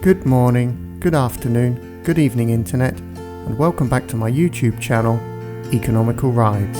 Good morning, good afternoon, good evening internet, and welcome back to my YouTube channel, Economical Rides.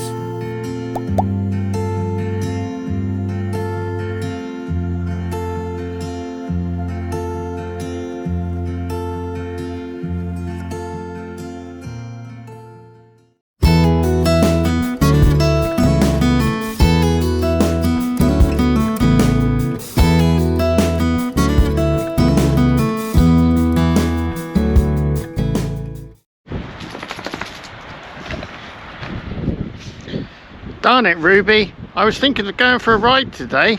Darn it, Ruby. I was thinking of going for a ride today,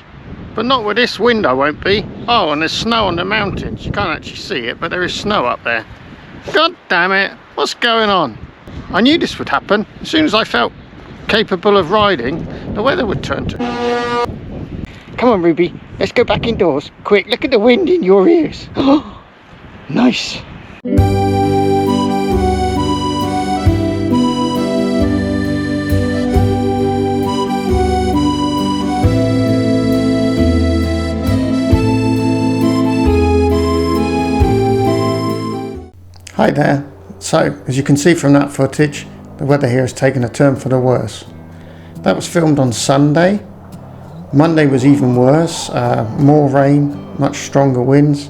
but not with this wind I won't be. Oh, and there's snow on the mountains. You can't actually see it, but there is snow up there. God damn it. What's going on? I knew this would happen. As soon as I felt capable of riding, the weather would turn to... Come on, Ruby. Let's go back indoors. Quick, look at the wind in your ears. Oh, nice. Hi there. So, as you can see from that footage, the weather here has taken a turn for the worse. That was filmed on Sunday. Monday was even worse, more rain, much stronger winds.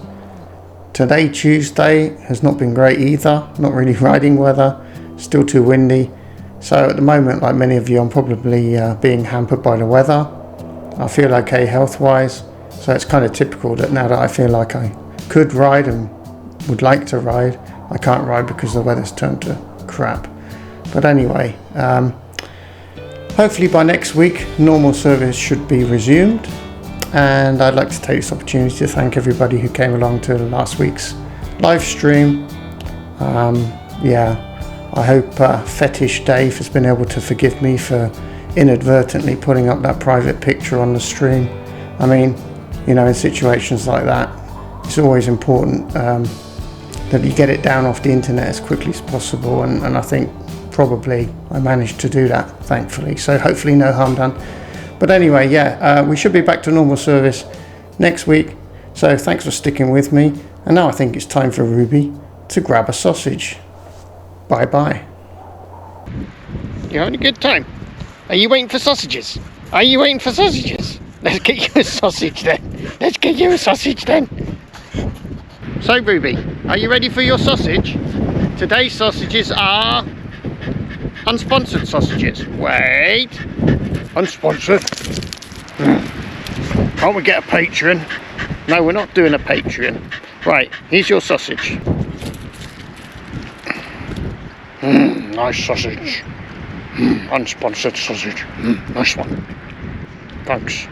Today, Tuesday, has not been great either, not really riding weather, still too windy. So at the moment, like many of you, I'm probably being hampered by the weather. I feel okay health-wise, so it's kind of typical that now that I feel like I could ride and would like to ride, I can't ride because the weather's turned to crap. But anyway, hopefully by next week normal service should be resumed, and I'd like to take this opportunity to thank everybody who came along to last week's live stream. I hope Fetish Dave has been able to forgive me for inadvertently putting up that private picture on the stream. I mean, you know, in situations like that, it's always important that you get it down off the internet as quickly as possible, and I think probably I managed to do that, thankfully, so hopefully no harm done. But anyway, we should be back to normal service next week, so thanks for sticking with me, and now I think it's time for Ruby to grab a sausage. Bye bye. You're having a good time. Are you waiting for sausages? Are you waiting for sausages? Let's get you a sausage then. Let's get you a sausage then. So Ruby, are you ready for your sausage? Today's sausages are unsponsored sausages. Wait, unsponsored. Can't we get a Patreon? No, we're not doing a Patreon. Right, here's your sausage. Nice sausage. Unsponsored sausage. Nice one. Thanks.